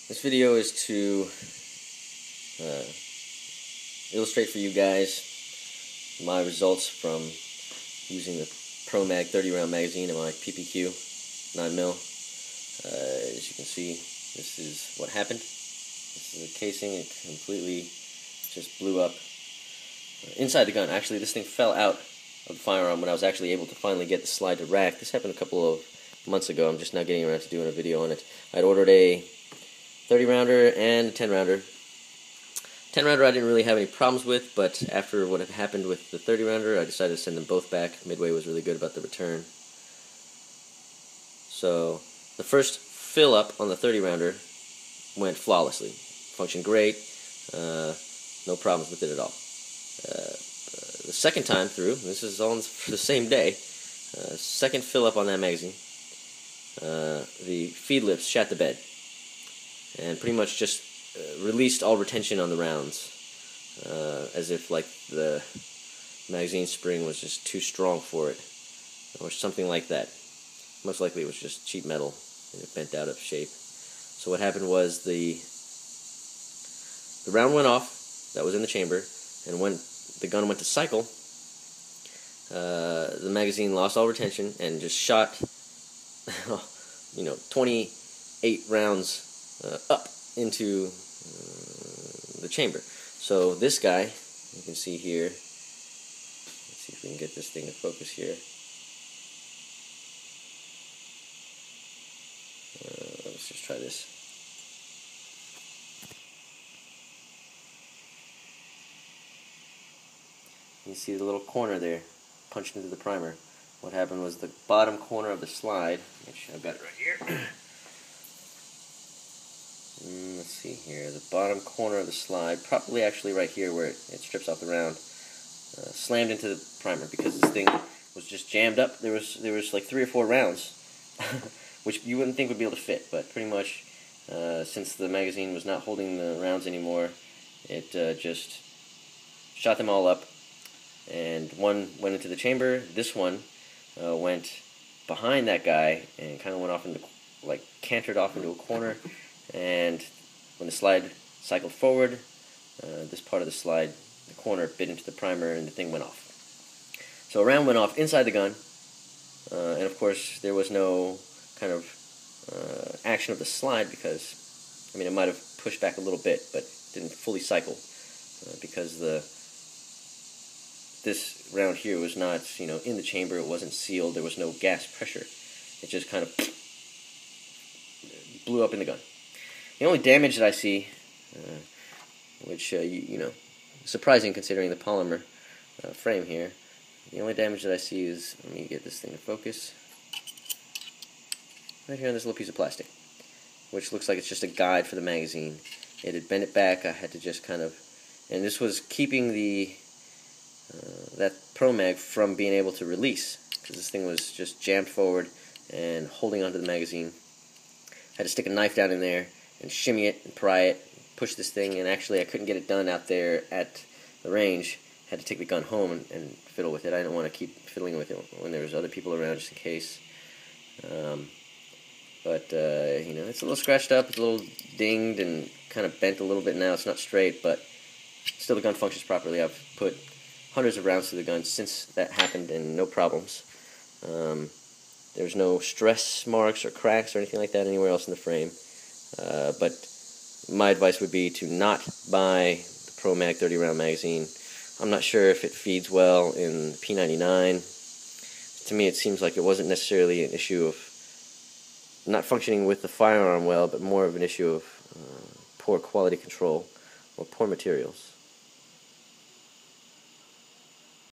This video is to illustrate for you guys my results from using the Pro Mag 30 round magazine in my PPQ 9mm. As you can see, this is what happened. This is the casing. It completely just blew up inside the gun. Actually, this thing fell out of the firearm when I was actually able to finally get the slide to rack. This happened a couple of months ago. I'm just now getting around to doing a video on it. I'd ordered a 30 rounder and a 10 rounder. 10 rounder I didn't really have any problems with, but after what had happened with the 30 rounder, I decided to send them both back. Midway was really good about the return. So the first fill up on the 30 rounder went flawlessly. Functioned great. No problems with it at all. The second time through, this is all for the same day, second fill up on that magazine, the feed lips shat the bed and pretty much just released all retention on the rounds, as if like the magazine spring was just too strong for it, or something like that. Most likely it was just cheap metal and it bent out of shape. So what happened was the round went off that was in the chamber, and when the gun went to cycle, the magazine lost all retention and just shot 28 rounds up into the chamber. So this guy, you can see here, let's see if we can get this thing to focus here. Let's just try this. You see the little corner there punched into the primer. What happened was the bottom corner of the slide, which I've got it right here. Let's see here, the bottom corner of the slide, probably actually right here where it strips off the round, slammed into the primer because this thing was just jammed up. There was like 3 or 4 rounds, which you wouldn't think would be able to fit, but pretty much since the magazine was not holding the rounds anymore, it just shot them all up, and one went into the chamber. This one went behind that guy and kind of went off into, like, cantered off into a corner. And when the slide cycled forward, this part of the slide, the corner, bit into the primer and the thing went off. So a round went off inside the gun, and of course there was no kind of action of the slide because, I mean, it might have pushed back a little bit, but didn't fully cycle because this round here was not, in the chamber. It wasn't sealed. There was no gas pressure. It just kind of blew up in the gun. The only damage that I see, which, surprising considering the polymer frame here, the only damage that I see is, let me get this thing to focus, right here on this little piece of plastic, which looks like it's just a guide for the magazine. It had bent it back. I had to just kind of, and this was keeping that Pro Mag from being able to release, because this thing was just jammed forward and holding onto the magazine. I had to stick a knife down in there and shimmy it and pry it, push this thing, and actually I couldn't get it done out there at the range. I had to take the gun home and fiddle with it. I didn't want to keep fiddling with it when there was other people around, just in case. It's a little scratched up, it's a little dinged and kind of bent a little bit now. It's not straight, but still the gun functions properly. I've put hundreds of rounds through the gun since that happened and no problems. There's no stress marks or cracks or anything like that anywhere else in the frame. But my advice would be to not buy the Pro Mag 30 round magazine. I'm not sure if it feeds well in P99. To me it seems like it wasn't necessarily an issue of not functioning with the firearm well, but more of an issue of poor quality control or poor materials.